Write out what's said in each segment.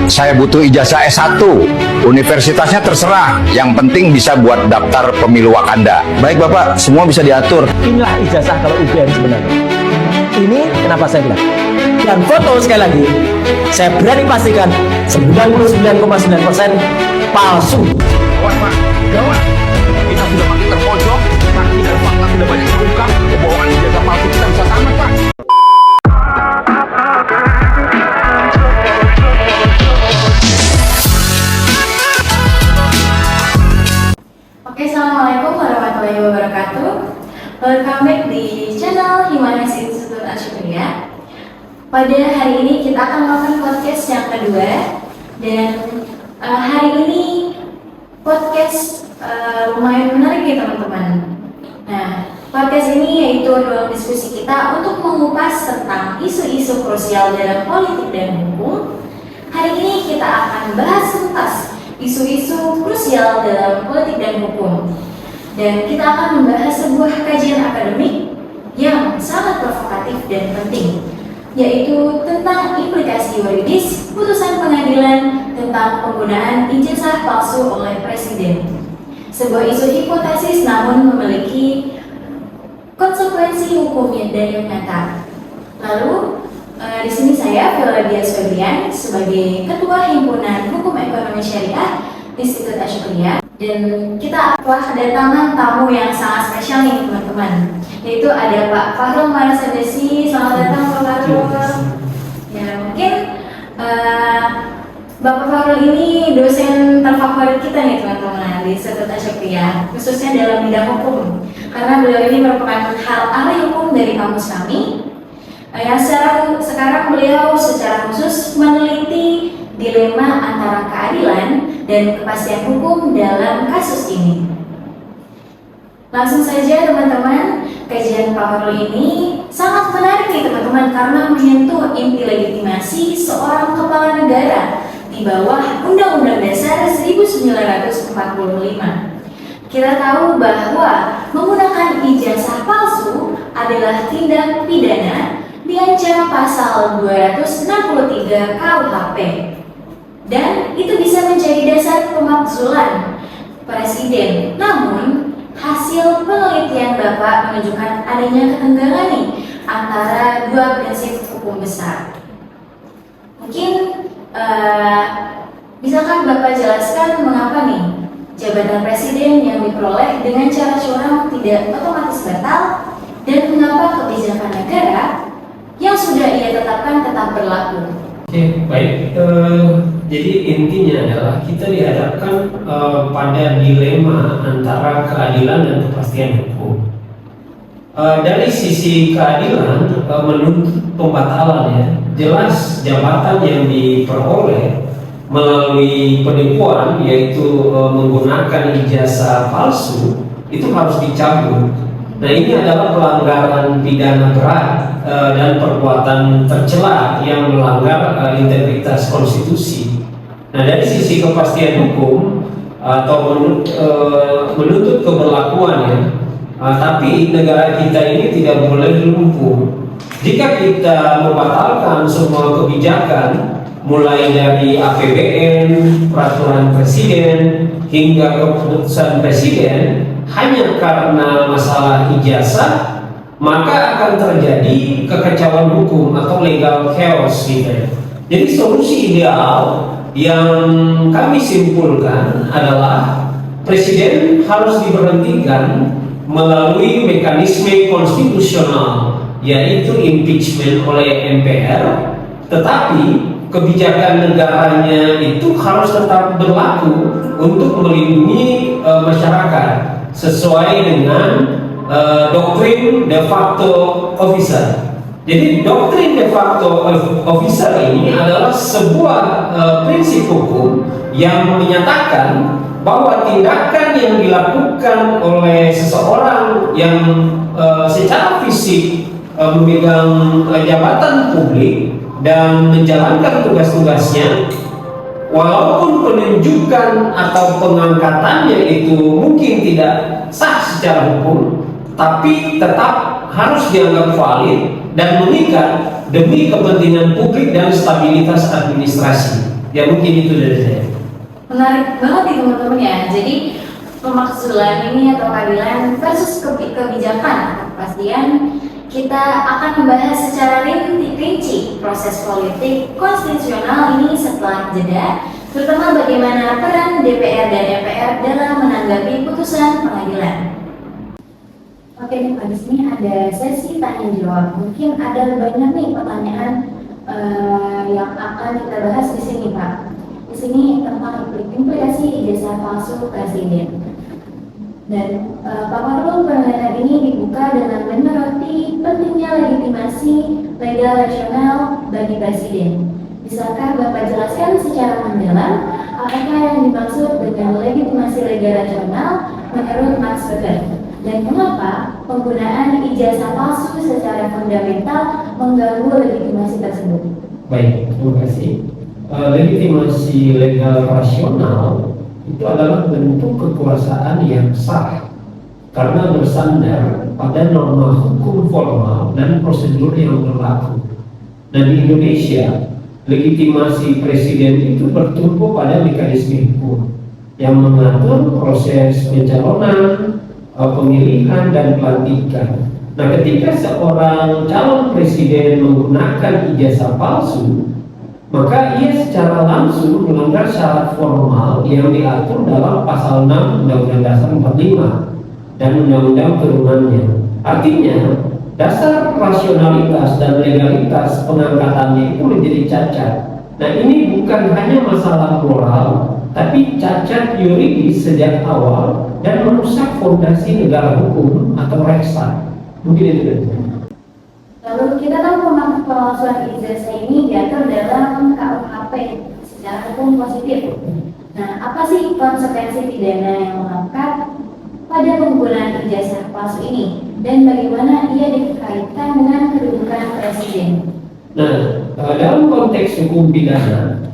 Saya butuh ijazah S1. Universitasnya terserah, yang penting bisa buat daftar pemilu Wakanda. Baik Bapak, semua bisa diatur. Inilah ijazah kalau UGM sebenarnya. Ini kenapa saya bilang. Dan foto sekali lagi, saya berani pastikan 99,9% palsu. Gawat Pak, gawat. Kita sudah makin terpojok, saksi dan fakta sudah banyak terungkap. Kebohongan ijazah palsu kita bisa tamat Pak. Oke, Assalamualaikum warahmatullahi wabarakatuh. Welcome back di channel Humanis Institute Asyukuria. Pada hari ini kita akan melakukan podcast yang kedua. Dan hari ini podcast lumayan menarik ya teman-teman. Nah, podcast ini yaitu ruang diskusi kita untuk mengupas tentang isu-isu krusial dalam politik dan hukum. Hari ini kita akan bahas tuntas isu-isu krusial dalam politik dan hukum. Dan kita akan membahas sebuah kajian akademik yang sangat provokatif dan penting, yaitu tentang implikasi yuridis putusan pengadilan tentang penggunaan ijazah palsu oleh presiden. Sebuah isu hipotesis namun memiliki konsekuensi hukum dan yang nyata. Lalu di sini saya Viola Dias Febrian sebagai Ketua Himpunan Hukum Ekonomi Syariah Institut Asyukuria, dan kita telah kedatangan tamu yang sangat spesial nih teman-teman, yaitu ada Pak Fahrul Marasabesi. Selamat datang Pak Fahrul. Ya, mungkin Bapak Fahrul ini dosen terfavorit kita nih teman-teman di Institut Asyukuria, khususnya dalam bidang hukum, karena beliau ini merupakan ahli hukum dari kampus kami. Yang sekarang beliau secara khusus meneliti dilema antara keadilan dan kepastian hukum dalam kasus ini. Langsung saja teman-teman, kajian Pak Fahrul ini sangat menarik nih teman-teman, karena menyentuh inti legitimasi seorang kepala negara di bawah Undang-Undang Dasar 1945. Kita tahu bahwa menggunakan ijazah palsu adalah tindak pidana diancam pasal 263 KUHP, dan itu bisa menjadi dasar pemakzulan presiden. Namun hasil penelitian Bapak menunjukkan adanya ketenggangan nih antara dua prinsip hukum besar. Mungkin bisakah Bapak jelaskan mengapa nih jabatan presiden yang diperoleh dengan cara curang tidak otomatis batal, dan mengapa kebijakan negara yang sudah ia tetapkan tetap berlaku? Oke, baik. Jadi intinya adalah kita dihadapkan pada dilema antara keadilan dan kepastian hukum. Dari sisi keadilan, menuntut pembatalan ya, jelas jabatan yang diperoleh melalui penipuan, yaitu menggunakan ijazah palsu, itu harus dicabut. Nah, ini adalah pelanggaran pidana berat dan perbuatan tercela yang melanggar integritas konstitusi. Nah, dari sisi kepastian hukum atau menuntut keberlakuannya, tapi negara kita ini tidak boleh lumpuh. Jika kita membatalkan semua kebijakan, mulai dari APBN, peraturan presiden, hingga keputusan presiden, hanya karena masalah ijazah, maka akan terjadi kekacauan hukum atau legal chaos gitu. Jadi solusi ideal yang kami simpulkan adalah presiden harus diberhentikan melalui mekanisme konstitusional, yaitu impeachment oleh MPR, tetapi kebijakan negaranya itu harus tetap berlaku untuk melindungi masyarakat sesuai dengan doktrin de facto officer. Jadi doktrin de facto officer ini adalah sebuah prinsip hukum yang menyatakan bahwa tindakan yang dilakukan oleh seseorang yang secara fisik memegang jabatan publik dan menjalankan tugas-tugasnya, walaupun penunjukan atau pengangkatannya itu mungkin tidak sah secara hukum, tapi tetap harus dianggap valid dan mengikat demi kepentingan publik dan stabilitas administrasi. Ya mungkin itu dari saya. Menarik banget nih teman-teman ya. Jadi pemakzulan ini atau keadilan versus kebijakan atau kepastian, kita akan membahas secara rinci proses politik konstitusional ini setelah jeda, terutama bagaimana peran DPR dan MPR dalam menanggapi putusan pengadilan. Oke nih, di sini ada sesi tanya jawab. Mungkin ada banyak nih pertanyaan yang akan kita bahas di sini, Pak. Di sini tentang implikasi ijazah palsu presiden. Dan paparan penelitian ini dibuka dengan menyoroti pentingnya legitimasi legal rasional bagi presiden. Bisakah Bapak jelaskan secara mendalam apakah yang dimaksud dengan legitimasi legal rasional menurut Max Weber? Dan mengapa penggunaan ijazah palsu secara fundamental mengganggu legitimasi tersebut? Baik, terima kasih. Legitimasi legal rasional itu adalah bentuk kekuasaan yang sah karena bersandar pada norma hukum formal dan prosedur yang berlaku. Nah, di Indonesia, legitimasi presiden itu bertumpu pada mekanisme hukum yang mengatur proses pencalonan, pemilihan, dan pelantikan. Nah, ketika seorang calon presiden menggunakan ijazah palsu, maka ia secara langsung melanggar syarat formal yang diatur dalam pasal 6 Undang-Undang Dasar 45 dan Undang-Undang turunannya. Artinya, dasar rasionalitas dan legalitas pengangkatannya itu menjadi cacat. Nah, ini bukan hanya masalah moral, tapi cacat yuridis sejak awal dan merusak fondasi negara hukum atau reksa. Mungkin itu. Lalu kita tahu pemalsuan ijazah ini diatur dalam KUHP secara hukum positif. Nah, apa sih konsekuensi pidana yang melekat pada penggunaan ijazah palsu ini dan bagaimana ia dikaitkan dengan kedudukan presiden? Nah, dalam konteks hukum pidana,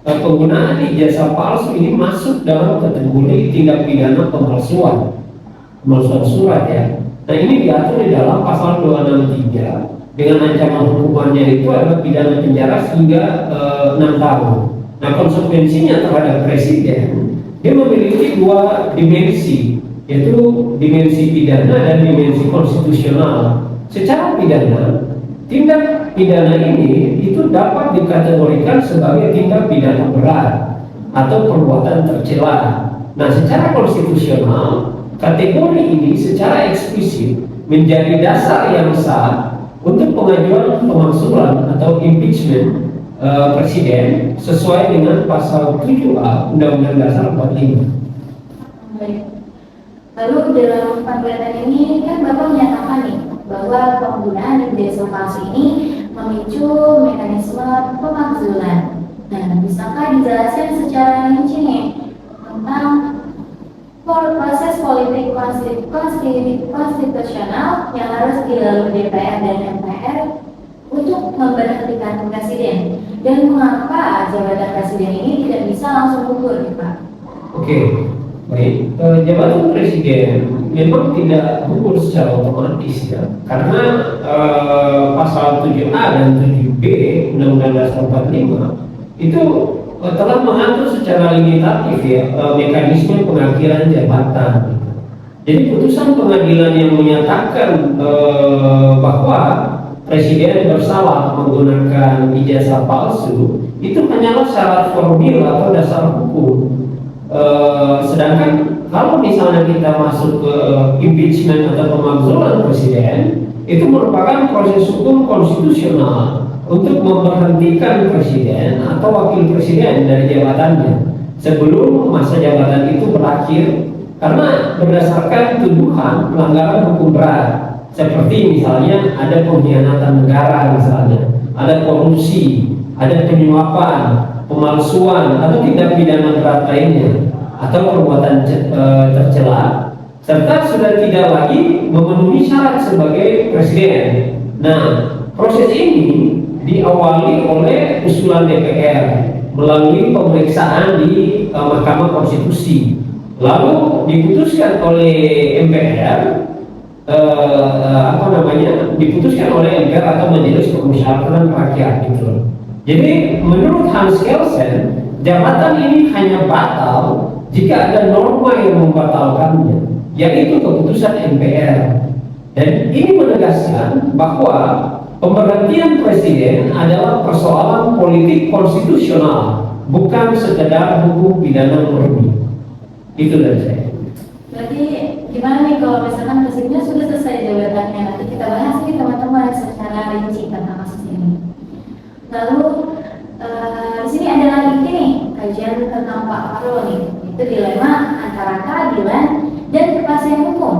penggunaan ijazah palsu ini masuk dalam kategori tindak pidana pemalsuan surat ya. Nah, ini diatur di dalam pasal 263 dengan ancaman hukumannya itu adalah pidana penjara hingga 6 tahun. Nah, konsekuensinya terhadap presiden, dia memiliki dua dimensi, yaitu dimensi pidana dan dimensi konstitusional. Secara pidana, tindak pidana ini itu dapat dikategorikan sebagai tindak pidana berat atau perbuatan tercela. Nah, secara konstitusional, kategori ini secara eksplisit menjadi dasar yang sah untuk pengajuan pemakzulan atau impeachment presiden sesuai dengan pasal 7A Undang-Undang Dasar 45. Baik. Lalu dalam penelitian ini kan Bapak menyatakan nih bahwa penggunaan ijazah palsu ini memicu mekanisme pemakzulan. Nah, bisakah dijelaskan secara rinci nih tentang proses politik konstitusional yang harus dilalui DPR dan MPR untuk memberhentikan presiden dan mengapa jabatan presiden ini tidak bisa langsung gugur, Pak? Oke, baik. Jabatan presiden memang tidak gugur secara otomatis ya, karena pasal 7A dan 7B Undang-Undang Dasar 45 itu telah mengatur secara limitatif ya mekanisme pengakhiran jabatan. Jadi putusan pengadilan yang menyatakan bahwa presiden bersalah menggunakan ijazah palsu itu hanyalah syarat formil atau dasar hukum. Sedangkan kalau misalnya kita masuk ke impeachment atau pemakzulan presiden, itu merupakan proses hukum konstitusional untuk memberhentikan presiden atau wakil presiden dari jabatannya sebelum masa jabatan itu berakhir karena berdasarkan tuduhan pelanggaran hukum berat seperti misalnya ada pengkhianatan negara, misalnya ada korupsi, ada penyuapan, pemalsuan atau tindak pidana berat lainnya atau perbuatan tercela serta sudah tidak lagi memenuhi syarat sebagai presiden. Nah, proses ini diawali oleh usulan DPR melalui pemeriksaan di Mahkamah Konstitusi, lalu diputuskan oleh MPR, diputuskan oleh MPR atau Majelis Permusyawaratan Rakyat gitu. Jadi menurut Hans Kelsen, jabatan ini hanya batal jika ada norma yang membatalkannya, yaitu keputusan MPR. Dan ini menegaskan bahwa pemberhentian presiden adalah persoalan politik konstitusional, bukan sekedar hukum pidana murni. Itu dari saya. Berarti gimana nih kalau misalkan presidennya sudah selesai jabatannya, nanti kita bahas nih teman-teman secara rinci tentang kasus ini. Lalu di sini ada lagi nih kajian tentang Pak Farul nih, itu dilema antara keadilan dan kepastian hukum.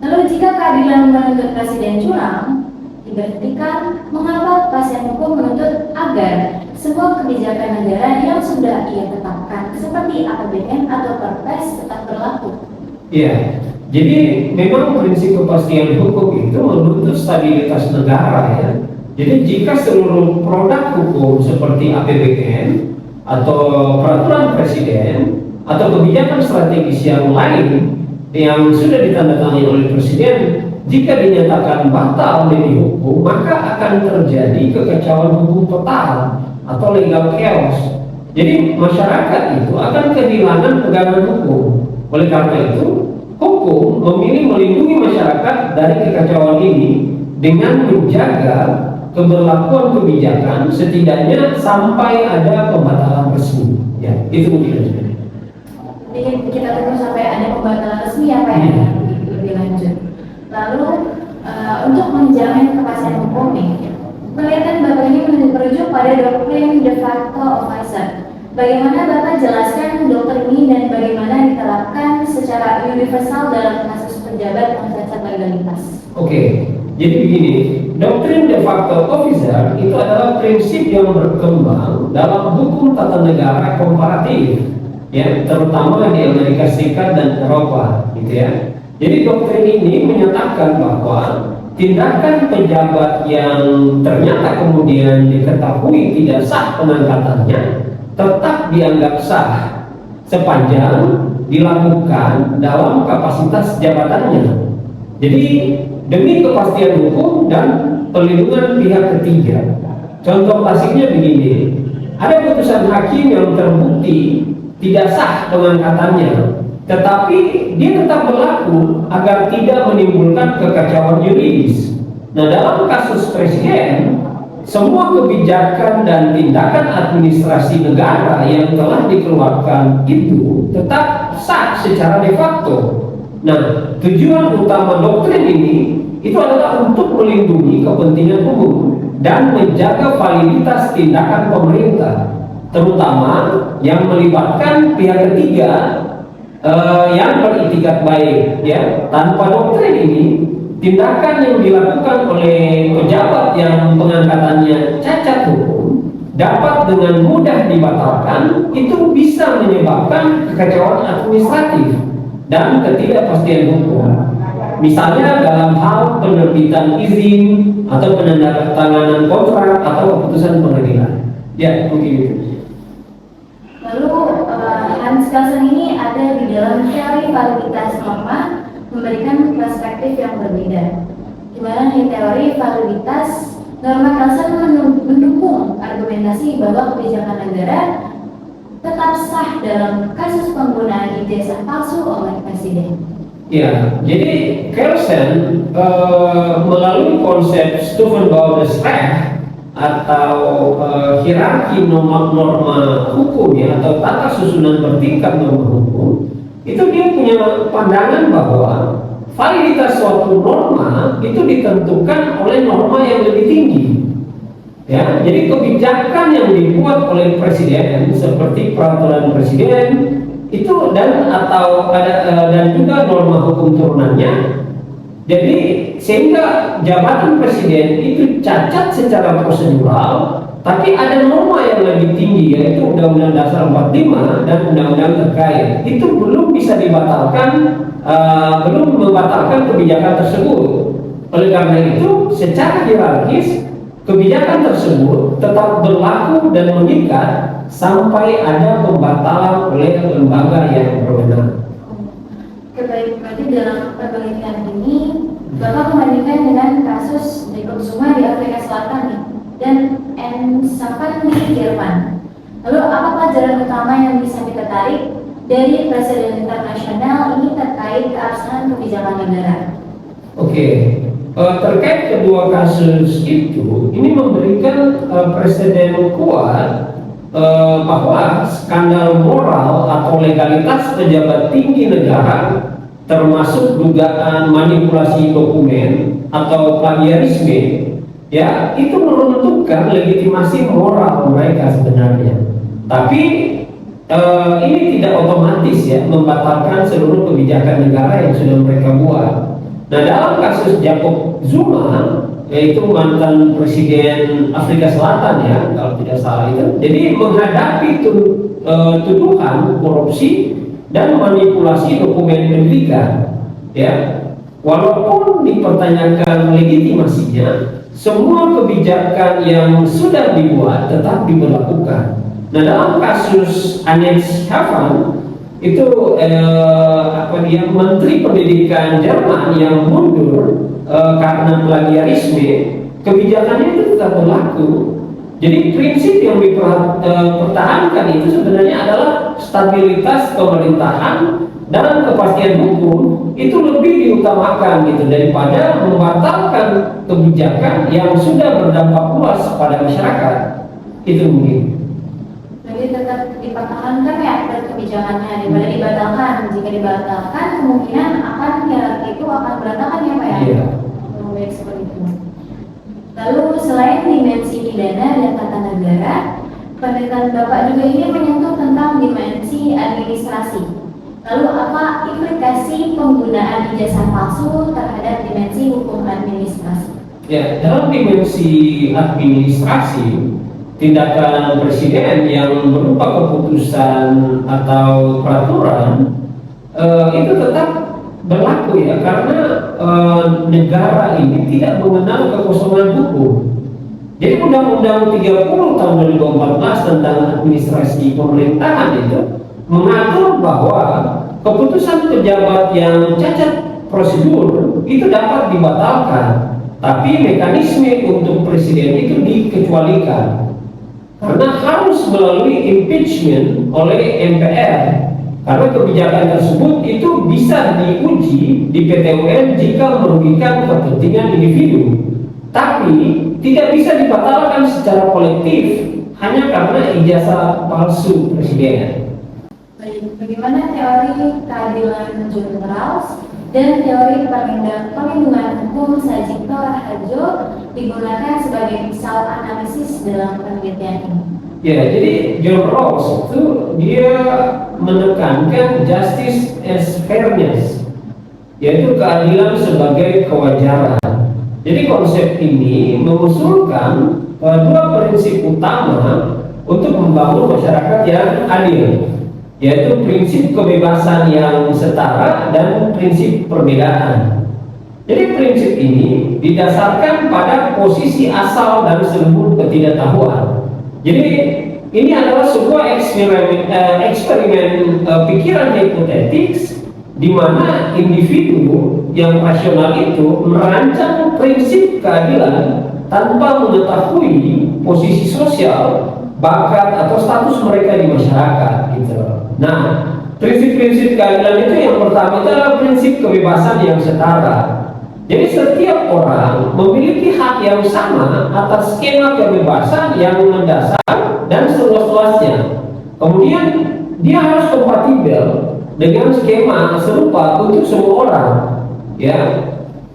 Lalu jika keadilan menuntut presiden curang, diberhentikan, mengapa kepastian hukum menuntut agar semua kebijakan negara yang sudah ia tetapkan seperti APBN atau Perpres tetap berlaku? Iya, jadi memang prinsip kepastian hukum itu menuntut stabilitas negara ya. Jadi jika seluruh produk hukum seperti APBN atau peraturan presiden atau kebijakan strategis yang lain yang sudah ditandatangani oleh presiden, jika dinyatakan batal demi hukum, maka akan terjadi kekacauan hukum total atau legal chaos. Jadi masyarakat itu akan kehilangan pegangan hukum. Oleh karena itu, hukum memilih melindungi masyarakat dari kekacauan ini dengan menjaga keberlakuan kebijakan setidaknya sampai ada pembatalan resmi. Ya, itu mungkin. Jadi kita tunggu sampai ada pembatalan resmi apa ya lebih lanjut. Lalu untuk menjamin kepastian hukum nih, penelitian Bapak ini merujuk pada doktrin de facto officer. Bagaimana Bapak jelaskan doktrin ini dan bagaimana diterapkan secara universal dalam kasus pejabat yang cacat legalitas? Oke, jadi begini, doktrin de facto officer itu adalah prinsip yang berkembang dalam hukum tata negara komparatif, ya, terutama di Amerika Serikat dan Eropa, gitu ya. Jadi doktrin ini menyatakan bahwa tindakan pejabat yang ternyata kemudian diketahui tidak sah pengangkatannya tetap dianggap sah sepanjang dilakukan dalam kapasitas jabatannya. Jadi demi kepastian hukum dan perlindungan pihak ketiga. Contoh klasiknya begini, ada putusan hakim yang terbukti tidak sah pengangkatannya, tetapi dia tetap berlaku agar tidak menimbulkan kekacauan yuridis. Nah, dalam kasus presiden, semua kebijakan dan tindakan administrasi negara yang telah dikeluarkan itu tetap sah secara de facto. Nah, tujuan utama doktrin ini itu adalah untuk melindungi kepentingan umum dan menjaga validitas tindakan pemerintah, terutama yang melibatkan pihak ketiga yang beritikat baik. Ya, tanpa doktrin ini, tindakan yang dilakukan oleh pejabat yang pengangkatannya cacat hukum dapat dengan mudah dibatalkan. Itu bisa menyebabkan kekacauan administratif dan ketidakpastian hukum. Misalnya dalam hal penerbitan izin atau penandatanganan kontrak atau keputusan pengadilan. Ya, mungkin itu. Lalu Hans Kelsen ini ada di dalam teori validitas norma memberikan perspektif yang berbeda. Dimana di teori validitas norma Kelsen mendukung argumentasi bahwa kebijakan negara tetap sah dalam kasus penggunaan ijazah palsu oleh presiden. Ya, jadi Kelsen melalui konsep Stufenbauer-Recht atau hierarki norma hukum ya, atau tata susunan bertingkat norma hukum, itu dia punya pandangan bahwa validitas suatu norma itu ditentukan oleh norma yang lebih tinggi. Ya, jadi kebijakan yang dibuat oleh presiden seperti peraturan presiden itu dan juga norma hukum turunannya. Jadi sehingga jabatan presiden itu cacat secara prosedural, tapi ada norma yang lebih tinggi yaitu Undang-Undang Dasar 45 dan undang-undang terkait. Itu belum bisa dibatalkan, belum membatalkan kebijakan tersebut. Oleh karena itu, secara hierarkis kebijakan tersebut tetap berlaku dan mengikat sampai ada pembatalan oleh lembaga yang berwenang. Baik, berarti dalam penelitian ini Bapak membandingkan dengan kasus Jacob Zuma di Afrika Selatan nih. dan N. Safandi Irfan. Lalu apa pelajaran utama yang bisa kita tarik dari presiden internasional ini terkait keabsahan kebijakan negara? Oke, terkait kedua kasus itu, ini memberikan presiden kuat bahwa skandal moral atau legalitas pejabat tinggi negara, termasuk dugaan manipulasi dokumen atau plagiarisme, ya itu menentukan legitimasi moral mereka sebenarnya. Tapi ini tidak otomatis ya membatalkan seluruh kebijakan negara yang sudah mereka buat. Nah, dalam kasus Jacob Zuma, yaitu mantan presiden Afrika Selatan ya kalau tidak salah itu, jadi menghadapi tuduhan korupsi dan manipulasi dokumen pendidikan, ya walaupun dipertanyakan legitimasinya, semua kebijakan yang sudah dibuat tetap diberlakukan. Nah, dalam kasus Hannes Hoffen itu Menteri Pendidikan Jerman yang mundur karena plagiarisme, kebijakannya itu tetap berlaku. Jadi prinsip yang dipertahankan itu sebenarnya adalah stabilitas pemerintahan dan kepastian hukum itu lebih diutamakan gitu daripada membatalkan kebijakan yang sudah berdampak luas pada masyarakat. Itu mungkin. Jadi tetap dipertahankan ya kebijakannya daripada dibatalkan. Jika dibatalkan kemungkinan akan hierarki itu akan berantakan ya Pak ya? Iya. Baik seperti itu. Lalu selain dimensi pidana dan tata negara, penelitian Bapak juga ini menyentuh tentang dimensi administrasi. Lalu apa implikasi penggunaan ijazah palsu terhadap dimensi hukum administrasi? Ya, dalam dimensi administrasi, tindakan presiden yang berupa keputusan atau peraturan itu tetap berlaku ya, karena negara ini tidak mengenal kekosongan hukum. Jadi Undang-Undang 30 tahun 2014 tentang administrasi pemerintahan itu mengatur bahwa keputusan pejabat yang cacat prosedur itu dapat dibatalkan, tapi mekanisme untuk presiden itu dikecualikan karena harus melalui impeachment oleh MPR. Karena kebijakan tersebut itu bisa diuji di PT UN jika merugikan kepentingan individu, tapi tidak bisa dibatalkan secara kolektif hanya karena ijazah palsu presiden. Baik, bagaimana teori keadilan John Rawls dan teori perlindungan hukum Sajito Harjo digunakan sebagai misal analisis dalam penelitian ini? Ya, jadi John Rawls itu dia menekankan justice as fairness, yaitu keadilan sebagai kewajaran. Jadi konsep ini mengusulkan dua prinsip utama untuk membangun masyarakat yang adil, yaitu prinsip kebebasan yang setara dan prinsip perbedaan. Jadi prinsip ini didasarkan pada posisi asal dan seluruh ketidaktahuan. Jadi ini adalah sebuah eksperimen pikiran hipotetis di mana individu yang rasional itu merancang prinsip keadilan tanpa mengetahui posisi sosial, bakat atau status mereka di masyarakat gitu. Nah, prinsip-prinsip keadilan itu yang pertama itu adalah prinsip kebebasan yang setara. Jadi setiap orang memiliki hak yang sama atas skema kebebasan yang mendasar dan seluas-luasnya. Kemudian dia harus kompatibel dengan skema serupa untuk semua orang. Ya.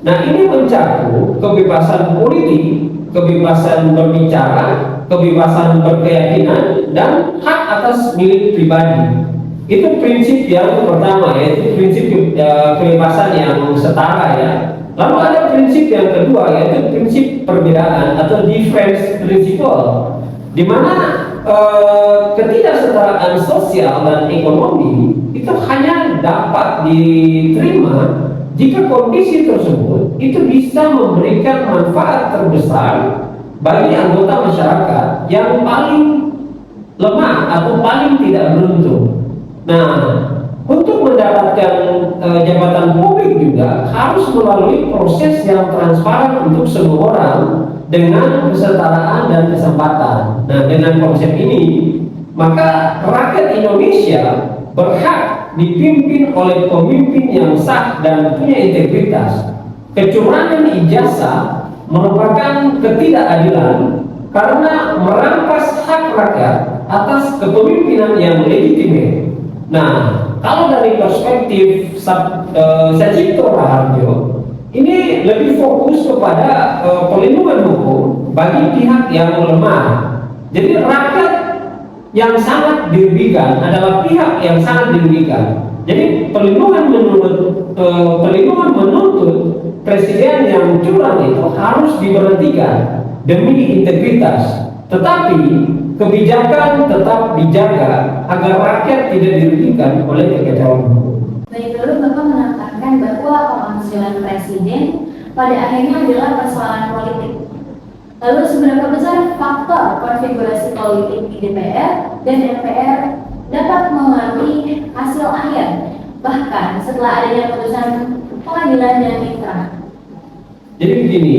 Nah, ini mencakup kebebasan politik, kebebasan berbicara, kebebasan berkeyakinan, dan hak atas milik pribadi. Itu prinsip yang pertama, yaitu prinsip kebebasan yang setara ya. Lalu ada prinsip yang kedua, yaitu prinsip perbedaan atau difference principle, di mana ketidaksetaraan sosial dan ekonomi itu hanya dapat diterima jika kondisi tersebut itu bisa memberikan manfaat terbesar bagi anggota masyarakat yang paling lemah atau paling tidak beruntung. Nah, untuk mendapatkan jabatan publik juga harus melalui proses yang transparan untuk semua orang dengan kesetaraan dan kesempatan. Nah, dengan konsep ini, maka rakyat Indonesia berhak dipimpin oleh pemimpin yang sah dan punya integritas. Kecurangan ijazah merupakan ketidakadilan karena merampas hak rakyat atas kepemimpinan yang legitimate. Nah, kalau dari perspektif Sacipto Raharjo, ini lebih fokus kepada perlindungan hukum bagi pihak yang lemah. Jadi rakyat yang sangat dirugikan adalah pihak yang sangat dirugikan. Jadi perlindungan menuntut presiden yang curang itu harus diberhentikan demi integritas. Tetapi kebijakan tetap dijaga agar rakyat tidak dirugikan oleh kekacauan hukum. Baik, lalu Bapak menambahkan bahwa pemakzulan presiden pada akhirnya adalah persoalan politik. Lalu seberapa besar faktor konfigurasi politik di DPR dan MPR dapat memengaruhi hasil akhir, bahkan setelah adanya putusan pengadilan dan inkrah? Jadi begini,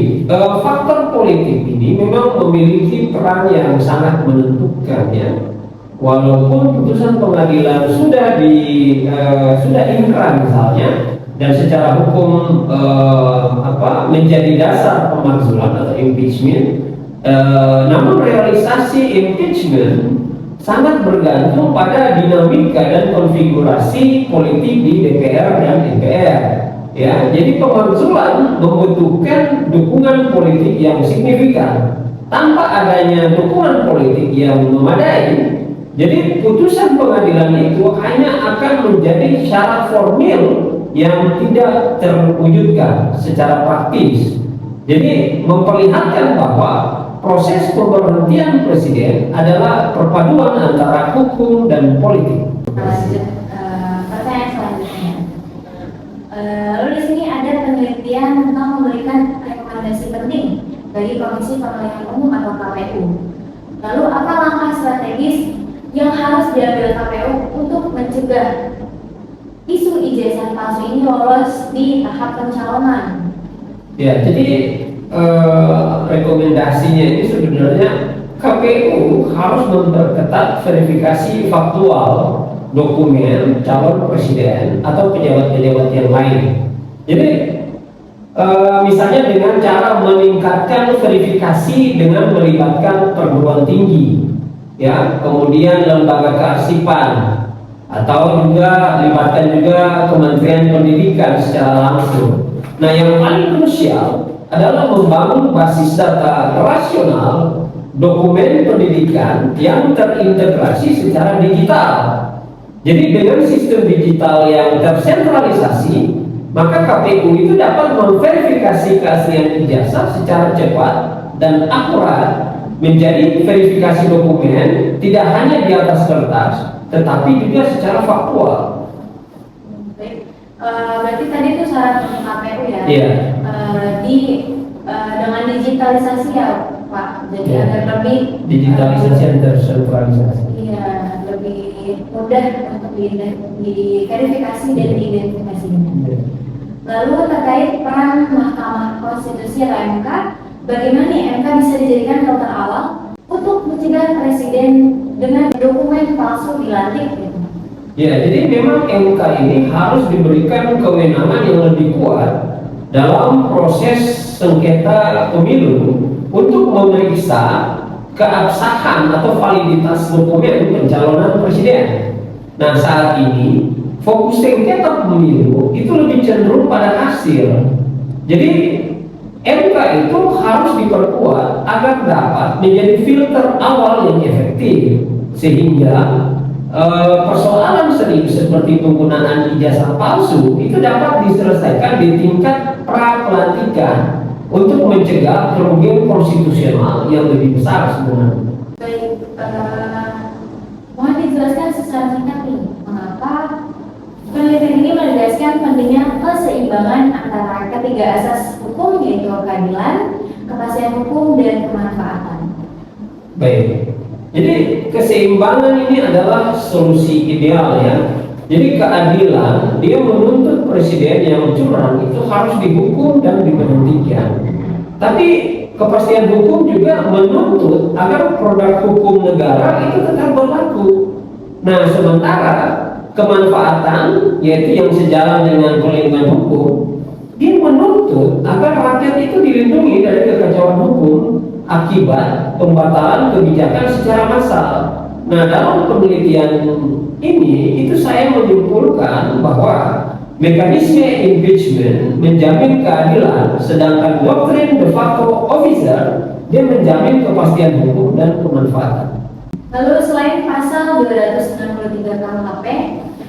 faktor politik ini memang memiliki peran yang sangat menentukan ya. Walaupun putusan pengadilan sudah inkrah misalnya, dan secara hukum menjadi dasar pemakzulan atau impeachment, namun realisasi impeachment sangat bergantung pada dinamika dan konfigurasi politik di DPR dan MPR. Ya, jadi pemakzulan membutuhkan dukungan politik yang signifikan. Tanpa adanya dukungan politik yang memadai, jadi putusan pengadilan itu hanya akan menjadi syarat formil yang tidak terwujudkan secara praktis. Jadi memperlihatkan bahwa proses pemberhentian presiden adalah perpaduan antara hukum dan politik. Lanjut, pertanyaan selanjutnya. Lalu di sini ada penelitian tentang memberikan rekomendasi penting bagi Komisi Pemilihan Umum atau KPU. Lalu apa langkah strategis yang harus diambil KPU untuk mencegah isu ijazah palsu ini lolos di tahap pencalonan? Ya, jadi rekomendasinya ini sebenarnya KPU harus memperketat verifikasi faktual dokumen calon presiden atau pejabat-pejabat yang lain. Jadi misalnya dengan cara meningkatkan verifikasi dengan melibatkan perguruan tinggi, ya, kemudian lembaga kearsipan, atau juga libatkan juga Kementerian Pendidikan secara langsung. Nah, yang paling krusial adalah membangun basis data rasional dokumen pendidikan yang terintegrasi secara digital. Jadi dengan sistem digital yang tersentralisasi, maka KPU itu dapat memverifikasi keaslian ijazah secara cepat dan akurat, menjadi verifikasi dokumen tidak hanya di atas kertas, tetapi juga secara faktual. Baik, berarti tadi itu syarat untuk KPU ya? Iya. Dengan digitalisasi ya Pak, jadi Iya. agar lebih Digitalisasi dan tersentralisasi. iya, lebih mudah untuk diverifikasi dan diidentifikasi. Lalu terkait peran Mahkamah Konstitusi atau MK, bagaimana nih MK bisa dijadikan filter awal untuk mencegah presiden dengan dokumen palsu dilantik gitu? Ya, jadi memang MK ini harus diberikan kewenangan yang lebih kuat dalam proses sengketa pemilu untuk memeriksa keabsahan atau validitas dokumen pencalonan presiden. Nah, saat ini fokus sengketa pemilu itu lebih cenderung pada hasil. Jadi MK itu harus diperkuat agar dapat menjadi filter awal yang efektif, sehingga persoalan serius seperti penggunaan ijazah palsu itu dapat diselesaikan di tingkat pra pelantikan untuk mencegah kerugian konstitusional yang lebih besar sebenarnya. Baik, mohon dijelaskan secara singkat nih, mengapa penelitian ini menegaskan pentingnya keseimbangan antara ketiga asas hukum, yaitu keadilan, kepastian hukum, dan kemanfaatan. Baik, jadi keseimbangan ini adalah solusi ideal ya. Jadi keadilan, dia menuntut presiden yang curang itu harus dihukum dan diberhentikan. Tapi kepastian hukum juga menuntut agar produk hukum negara itu tetap berlaku. Nah, sementara kemanfaatan, yaitu yang sejalan dengan perlindungan hukum, dia menuntut agar rakyat itu dilindungi dari kekacauan hukum akibat pembatalan kebijakan secara massal. Nah, dalam penelitian ini itu saya menyimpulkan bahwa mekanisme impeachment menjamin keadilan, sedangkan doktrin de facto officer dia menjamin kepastian hukum dan kemanfaatan. Lalu selain pasal 263 KUHP,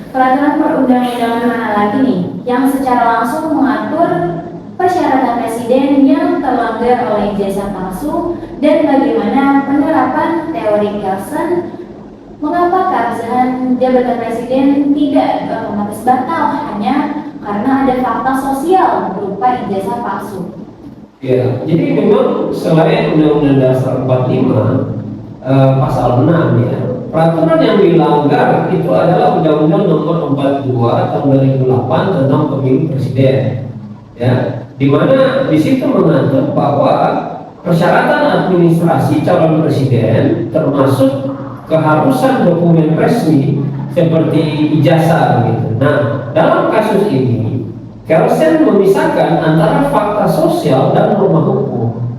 peraturan perundang-undangan mana lagi nih yang secara langsung mengatur persyaratan presiden yang terlanggar oleh ijazah palsu, dan bagaimana penerapan teori Kelsen? Mengapa keabsahan jabatan presiden tidak otomatis batal hanya karena ada fakta sosial berupa ijazah palsu? Ya, jadi memang selain Undang-Undang Dasar 45 pasal 6 ya, peraturan yang dilanggar itu adalah Undang-Undang Nomor 42 Tahun 2008 tentang Pemilu Presiden. Ya, di mana di situ mengatur bahwa persyaratan administrasi calon presiden termasuk keharusan dokumen resmi seperti ijazah gitu. Nah, dalam kasus ini Kelsen memisahkan antara fakta sosial dan norma hukum.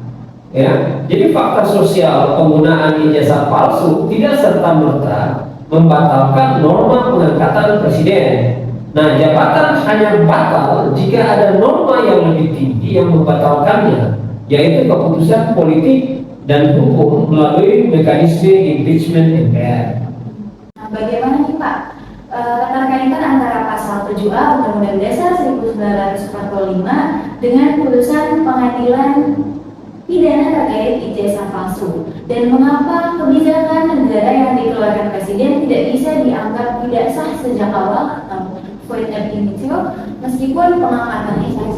Ya, jadi fakta sosial penggunaan ijazah palsu tidak serta-merta membatalkan norma pengangkatan presiden. Nah, jabatan hanya batal jika ada norma yang lebih tinggi yang membatalkannya, yaitu keputusan politik dan hukum melalui mekanisme impeachment MPR. Nah, bagaimana nih Pak keterkaitan antara pasal 7A Undang-Undang Dasar 1945 dengan putusan pengadilan pidana terkait ijazah palsu, dan mengapa kebijakan negara yang dikeluarkan presiden tidak bisa dianggap tidak sah sejak awal atau void ab initio meskipun pengamatannya sah?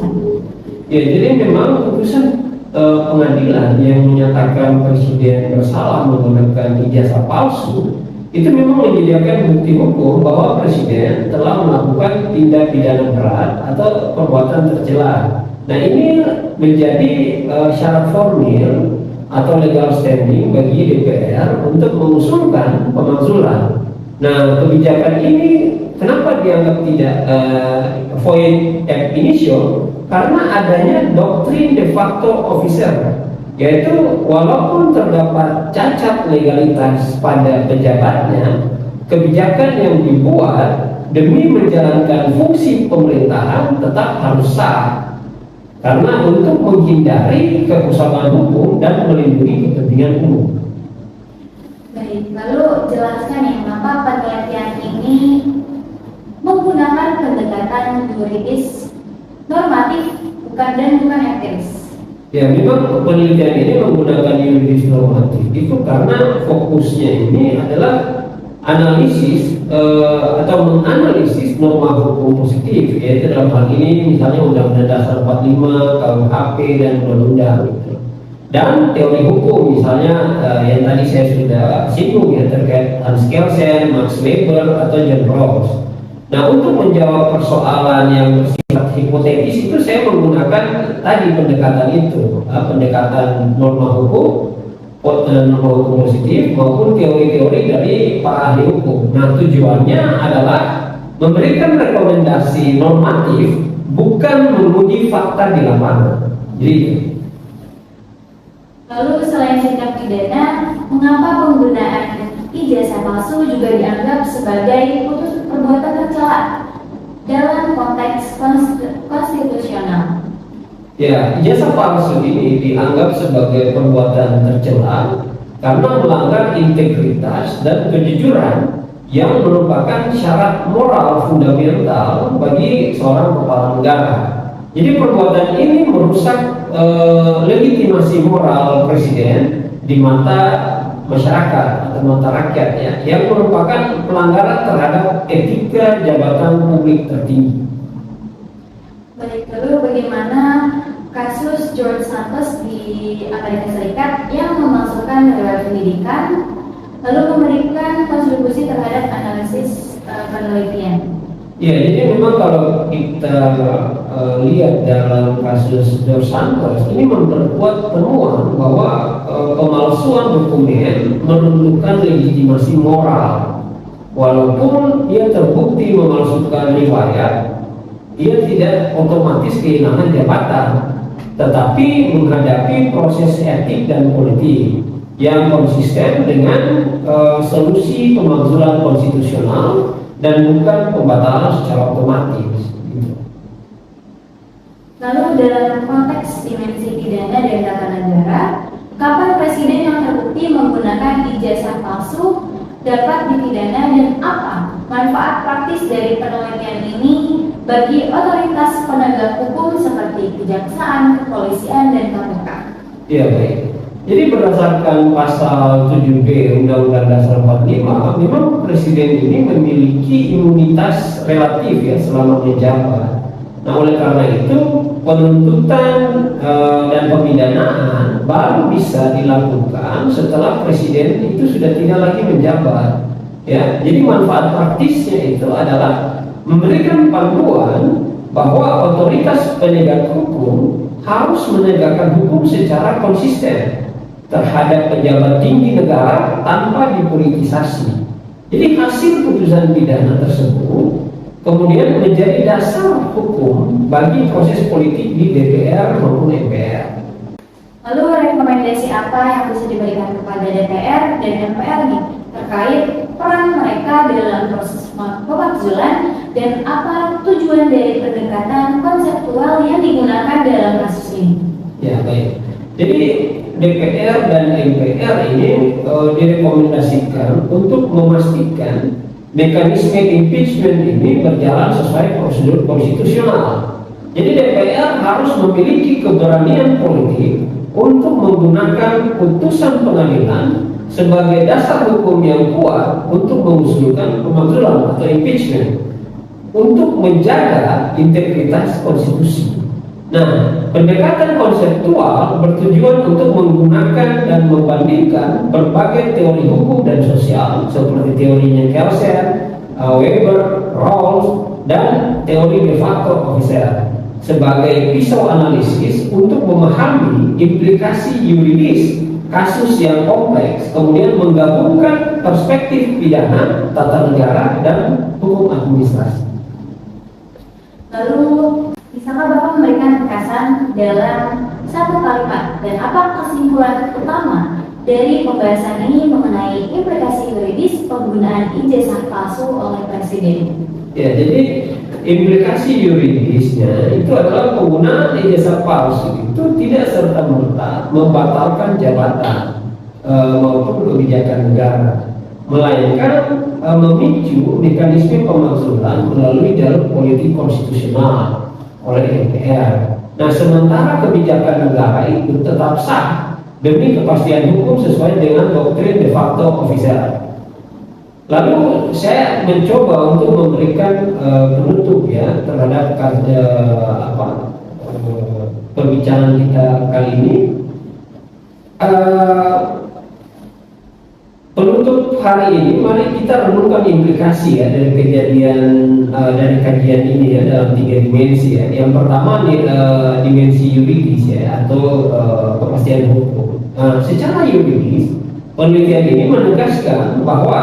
Ya, jadi memang putusan pengadilan yang menyatakan presiden bersalah menggunakan ijazah palsu itu memang menyediakan bukti hukum bahwa presiden telah melakukan tindak pidana berat atau perbuatan tercela. Nah, ini menjadi syarat formil atau legal standing bagi DPR untuk mengusulkan pemakzulan. Nah, kebijakan ini kenapa dianggap tidak void ab initio? Karena adanya doktrin de facto officer, yaitu walaupun terdapat cacat legalitas pada pejabatnya, kebijakan yang dibuat demi menjalankan fungsi pemerintahan tetap harus sah, karena untuk menghindari kerusakan hukum dan melindungi kepentingan umum. Baik, lalu jelaskan ya mengapa penelitian ini menggunakan pendekatan yuridis normatif bukan empiris. Ya, memang penelitian ini menggunakan yuridis normatif itu karena fokusnya ini adalah analisis atau menganalisis norma hukum positif, yaitu dalam hal ini misalnya Undang-Undang Dasar 45, KUHP dan undang-undang gitu. Dan teori hukum misalnya yang tadi saya sudah singgung ya, terkait Hans Kelsen, Max Weber atau John Rawls. Nah, untuk menjawab persoalan yang bersifat hipotetis itu saya menggunakan tadi pendekatan itu, pendekatan norma hukum positif maupun teori-teori dari para ahli hukum. Nah, tujuannya adalah memberikan rekomendasi normatif, bukan menguji fakta di lapangan. Jadi, lalu selain tindak pidana, mengapa penggunaan ijazah palsu juga dianggap sebagai perbuatan tercela dalam konteks konstitusional? ya, ijazah palsu ini dianggap sebagai perbuatan tercela karena melanggar integritas dan kejujuran yang merupakan syarat moral fundamental bagi seorang kepala negara. Jadi perbuatan ini merusak legitimasi moral presiden di mata masyarakat atau mata rakyat ya, yang merupakan pelanggaran terhadap etika jabatan publik tertinggi. Baik, lalu bagaimana kasus George Santos di Amerika Serikat yang memasukkan riwayat pendidikan lalu memberikan kontribusi terhadap analisis penelitian? Ya, jadi memang kalau kita lihat dalam kasus Dos Santos ini memperkuat temuan bahwa pemalsuan dokumen menunjukkan legitimasi moral. Walaupun dia terbukti memalsukan riwayat, dia tidak otomatis kehilangan jabatan, tetapi menghadapi proses etik dan politik yang konsisten dengan solusi pemakzulan konstitusional dan bukan pembatalan secara otomatis. Lalu dalam konteks dimensi pidana dan tata negara, kapan presiden yang terbukti menggunakan ijazah palsu dapat dipidana dan apa manfaat praktis dari penelitian ini bagi otoritas penegak hukum seperti kejaksaan, kepolisian, dan KPK? Ya, baik. Jadi berdasarkan pasal 7B Undang-Undang Dasar 45, memang presiden ini memiliki imunitas relatif ya selama menjabat. Nah, oleh karena itu penuntutan dan pemidanaan baru bisa dilakukan setelah presiden itu sudah tidak lagi menjabat. Ya, jadi manfaat praktisnya itu adalah memberikan panduan bahwa otoritas penegak hukum harus menegakkan hukum secara konsisten terhadap pejabat tinggi negara tanpa dipolitisasi. Jadi hasil putusan pidana tersebut kemudian menjadi dasar hukum bagi proses politik di DPR maupun MPR. Lalu rekomendasi apa yang bisa diberikan kepada DPR dan MPR nih terkait peran mereka dalam proses pemakzulan dan apa tujuan dari pendekatan konseptual yang digunakan dalam kasus ini? Ya, baik. Jadi DPR dan MPR ini direkomendasikan untuk memastikan mekanisme impeachment ini berjalan sesuai prosedur konstitusional. Jadi DPR harus memiliki keberanian politik untuk menggunakan putusan pengadilan sebagai dasar hukum yang kuat untuk mengusulkan pemakzulan atau impeachment untuk menjaga integritas konstitusi. Nah, pendekatan konseptual bertujuan untuk menggunakan dan membandingkan berbagai teori hukum dan sosial seperti teorinya Kelsen, Weber, Rawls, dan teori de facto officer sebagai pisau analisis untuk memahami implikasi yuridis kasus yang kompleks, kemudian menggabungkan perspektif pidana, tata negara, dan hukum administrasi. Lalu, bisakah Bapak memberikan ringkasan dalam satu kalimat dan apa kesimpulan utama dari pembahasan ini mengenai implikasi yuridis penggunaan ijazah palsu oleh Presiden? Ya, jadi implikasi yuridisnya itu adalah penggunaan ijazah palsu itu tidak serta-merta membatalkan jabatan maupun kebijakan negara, melainkan memicu mekanisme pemakzulan melalui jalur politik konstitusional oleh MPR. Nah, sementara kebijakan negara itu tetap sah demi kepastian hukum sesuai dengan doktrin de facto officer. Lalu saya mencoba untuk memberikan penutup ya terhadap pembicaraan kita kali ini. Penutup hari ini, mari kita renungkan implikasi ya dari kejadian dari kajian ini ya dalam 3 dimensi ya. Yang pertama dimensi yuridis ya atau kepastian hukum. Secara yuridis, penelitian ini menegaskan bahwa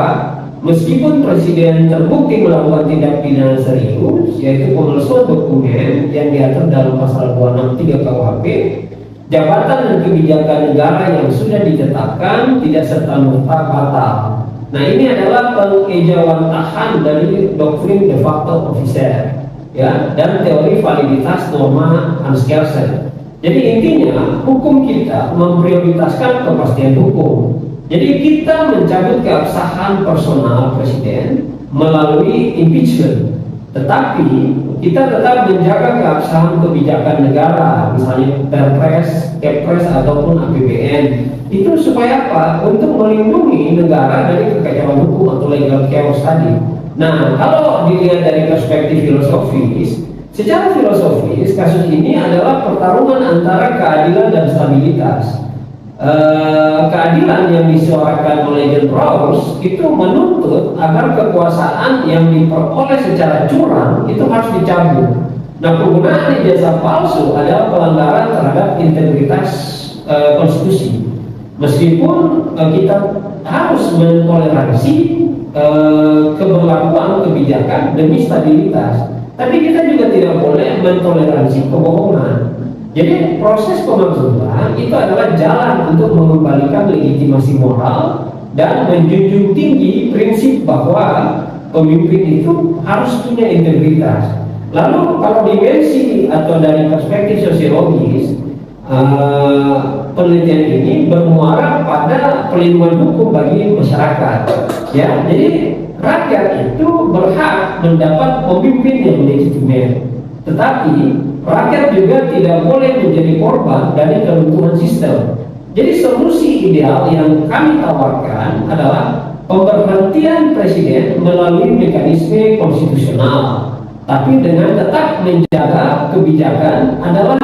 meskipun presiden terbukti melakukan tindak pidana serius, yaitu pemalsuan dokumen yang diatur dalam pasal 263 KUHP, jabatan dan kebijakan negara yang sudah ditetapkan tidak serta-merta batal. Nah, ini adalah pengejawantahan dari doktrin de facto officer, ya, dan teori validitas norma Hans Kelsen. Jadi intinya hukum kita memprioritaskan kepastian hukum. Jadi kita mencabut keabsahan personal presiden melalui impeachment, tetapi kita tetap menjaga keabsahan kebijakan negara, misalnya Perpres, Kepres ataupun APBN. Itu supaya apa? Untuk melindungi negara dari kekacauan hukum atau legal chaos tadi. Nah, kalau dilihat dari perspektif filosofis, secara filosofis kasus ini adalah pertarungan antara keadilan dan stabilitas. Keadilan yang disuarakan oleh John Rawls itu menuntut agar kekuasaan yang diperoleh secara curang itu harus dicabut. Nah, penggunaan ijazah palsu adalah pelanggaran terhadap integritas konstitusi. Meskipun kita harus mentoleransi keberlakuan kebijakan demi stabilitas, tapi kita juga tidak boleh mentoleransi kebohongan. Jadi proses pemakzulan itu adalah jalan untuk mengembalikan legitimasi moral dan menjunjung tinggi prinsip bahwa pemimpin itu harus punya integritas. Lalu kalau dimensi atau dari perspektif sosiologis, penelitian ini bermuara pada perlindungan hukum bagi masyarakat. Ya, jadi rakyat itu berhak mendapat pemimpin yang legitimate, tetapi rakyat juga tidak boleh menjadi korban dari keruntuhan sistem. Jadi solusi ideal yang kami tawarkan adalah pemberhentian presiden melalui mekanisme konstitusional, tapi dengan tetap menjaga kebijakan adalah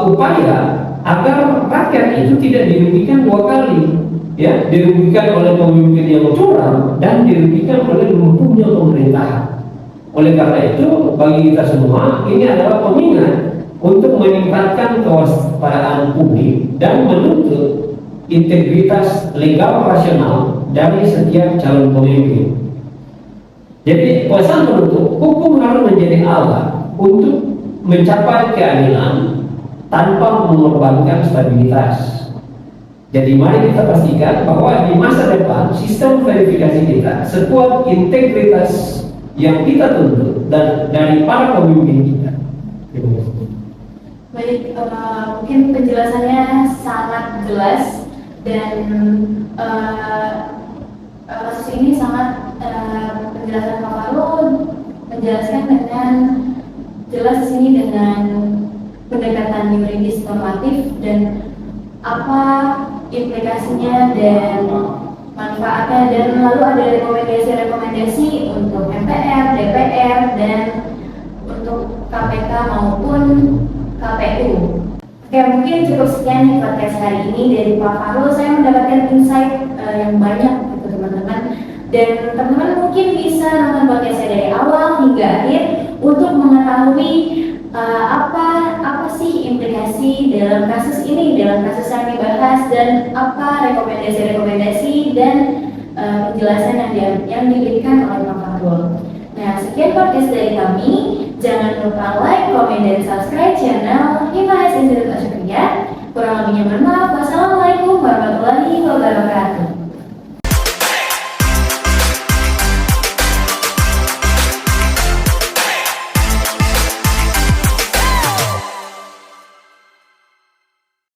upaya agar rakyat itu tidak dirugikan dua kali, ya, dirugikan oleh pemimpin yang curang dan dirugikan oleh lumpuhnya pemerintahan. Oleh karena itu, bagi kita semua ini adalah pengingat untuk meningkatkan kewaspadaan publik dan menuntut integritas legal rasional dari setiap calon pemimpin. Jadi pesan penutup, hukum harus menjadi alat untuk mencapai keadilan tanpa mengorbankan stabilitas. Jadi mari kita pastikan bahwa di masa depan sistem verifikasi kita sekuat integritas yang kita tuntut dan dari para pemimpin kita. Terima kasih. Baik, mungkin penjelasannya sangat jelas dan kasus ini sangat penjelasan Pak Farul menjelaskan dengan jelas di sini dengan pendekatan yuridis normatif dan apa implikasinya dan manfaatnya, dan lalu ada rekomendasi-rekomendasi untuk MPR, DPR, dan untuk KPK maupun KPU. Oke, mungkin cukup sekian nih podcast hari ini dari Pak Farul. Saya mendapatkan insight yang banyak gitu teman-teman, dan teman-teman mungkin bisa nonton podcast saya dari awal hingga akhir untuk mengetahui apa sih implikasi dalam kasus ini, dalam kasus yang dibahas, dan apa rekomendasi-rekomendasi dan penjelasan yang diberikan oleh Pak Farul. Nah, sekian podcast dari kami. Jangan lupa like, komen, dan subscribe channel Himayas Institut Asyukriyah. Kurang lebihnya mohon maaf. Wassalamualaikum warahmatullahi wabarakatuh.